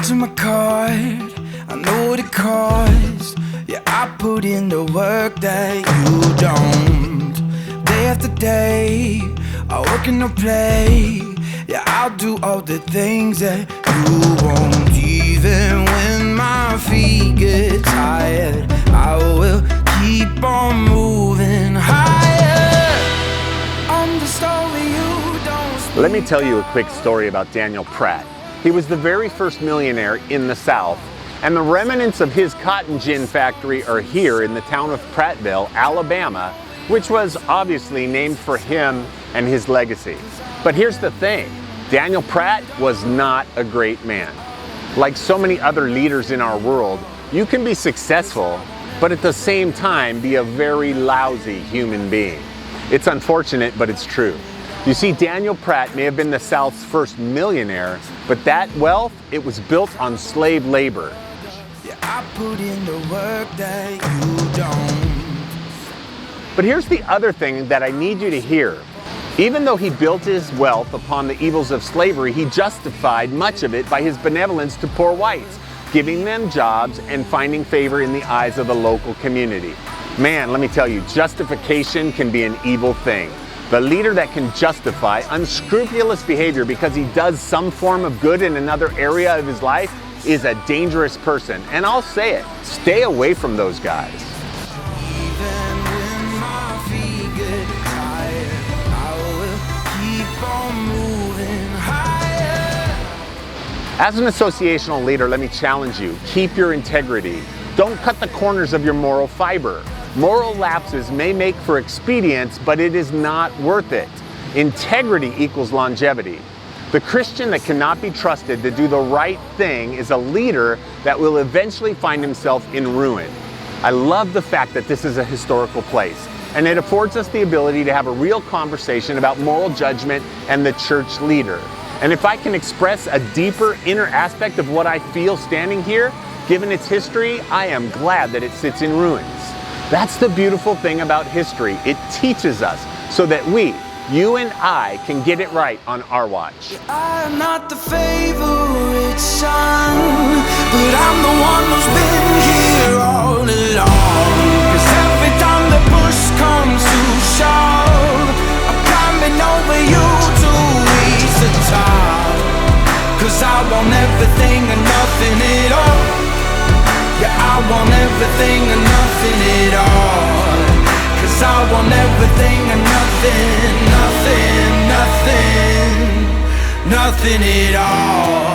to my card, I know what it costs. Yeah, I put in the work that you don't. Day after day, I work and I play. Yeah, I'll do all the things that you won't. Even when my feet get tired, I will keep on moving higher. I'm the story you don't speak. Let me tell you a quick story about Daniel Pratt. He was the very first millionaire in the South, and the remnants of his cotton gin factory are here in the town of Prattville, Alabama, which was obviously named for him and his legacy. But here's the thing, Daniel Pratt was not a great man. Like so many other leaders in our world, you can be successful, but at the same time be a very lousy human being. It's unfortunate, but it's true. You see, Daniel Pratt may have been the South's first millionaire, but that wealth, it was built on slave labor. Yeah, I put in the work that you don't. But here's the other thing that I need you to hear. Even though he built his wealth upon the evils of slavery, he justified much of it by his benevolence to poor whites, giving them jobs and finding favor in the eyes of the local community. Man, let me tell you, justification can be an evil thing. The leader that can justify unscrupulous behavior because he does some form of good in another area of his life is a dangerous person. And I'll say it, stay away from those guys. As an associational leader, let me challenge you. Keep your integrity. Don't cut the corners of your moral fiber. Moral lapses may make for expedience, but it is not worth it. Integrity equals longevity. The Christian that cannot be trusted to do the right thing is a leader that will eventually find himself in ruin. I love the fact that this is a historical place, and it affords us the ability to have a real conversation about moral judgment and the church leader. And if I can express a deeper inner aspect of what I feel standing here, given its history, I am glad that it sits in ruins. That's the beautiful thing about history. It teaches us so that we, you and I, can get it right on our watch. I'm not the favorite son, but I'm the one who's been here all along. 'Cause every time the push comes to shove, I'm climbing over you to reach the top. 'Cause I want everything and nothing at all. Yeah, I want everything and nothing at all. 'Cause I want everything and nothing, nothing, nothing, nothing at all.